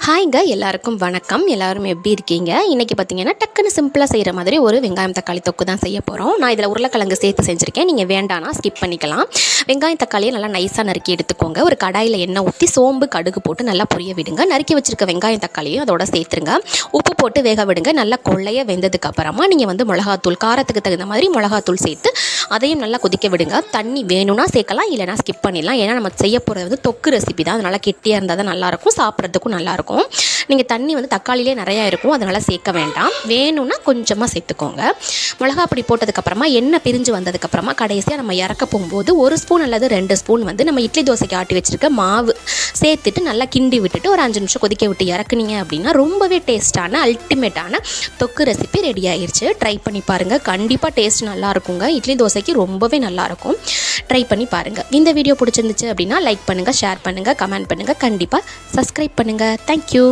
ஹாய்ங்க எல்லாருக்கும் வணக்கம். எல்லாரும் எப்படி இருக்கீங்க? இன்றைக்கி பார்த்தீங்கன்னா டக்குன்னு சிம்பிளாக செய்கிற மாதிரி ஒரு வெங்காயம் தக்காளி தொக்கு தான் செய்ய போகிறோம். நான் இதில் உருளைக்கிழங்கு சேர்த்து செஞ்சுருக்கேன். நீங்கள் வேண்டானா ஸ்கிப் பண்ணிக்கலாம். வெங்காயம் தக்காளியை நல்லா நைஸாக நறுக்கி எடுத்துக்கோங்க. ஒரு கடாயில் எண்ணெய் ஊற்றி சோம்பு கடுகு போட்டு நல்லா பொரிய விடுங்க. நறுக்கி வச்சுருக்க வெங்காயம் தக்காளியும் அதோட சேர்த்துருங்க. உப்பு போட்டு வேக விடுங்க. நல்லா கொள்ளைய வெந்ததுக்கு அப்புறமா நீங்கள் மிளகாத்தூள் காரத்துக்கு தகுந்த மாதிரி மிளகாத்தூள் சேர்த்து அதையும் நல்லா கொதிக்க விடுங்க. தண்ணி வேணும்னா சேர்க்கலாம், இல்லைனா ஸ்கிப் பண்ணிடலாம். ஏன்னா நம்ம செய்ய போகிறது தொக்கு ரெசிபி தான். அதனால் கெட்டியாக இருந்தால் தான் நல்லாயிருக்கும், சாப்பிட்றதுக்கும் நல்லாயிருக்கும். நீங்கள் தண்ணி தக்காளிலே நிறையா இருக்கும், அதனால் சேர்க்க வேண்டாம். வேணும்னா கொஞ்சமாக சேர்த்துக்கோங்க. மிளகா பொடி போட்டதுக்கப்புறமா எண்ணெய் பிரிஞ்சு வந்ததுக்கப்புறமா கடைசியாக நம்ம இறக்க போகும்போது 1 ஸ்பூன் அல்லது 2 ஸ்பூன் நம்ம இட்லி தோசைக்கு ஆட்டி வச்சுருக்க மாவு சேர்த்துட்டு நல்லா கிண்டி விட்டுட்டு ஒரு 5 நிமிஷம் கொதிக்க விட்டு இறக்குனீங்க அப்படின்னா ரொம்பவே டேஸ்ட்டான அல்டிமேட்டான தொக்கு ரெசிபி ரெடி ஆயிடுச்சு. ட்ரை பண்ணி பாருங்கள். கண்டிப்பாக டேஸ்ட் நல்லா இருக்குங்க. இட்லி தோசைக்கு ரொம்பவே நல்லாயிருக்கும். ட்ரை பண்ணி பாருங்கள். இந்த வீடியோ பிடிச்சிருந்துச்சு அப்படின்னா லைக் பண்ணுங்கள், ஷேர் பண்ணுங்கள், கமெண்ட் பண்ணுங்கள், கண்டிப்பாக சப்ஸ்கிரைப் பண்ணுங்கள். தேங்க்யூ.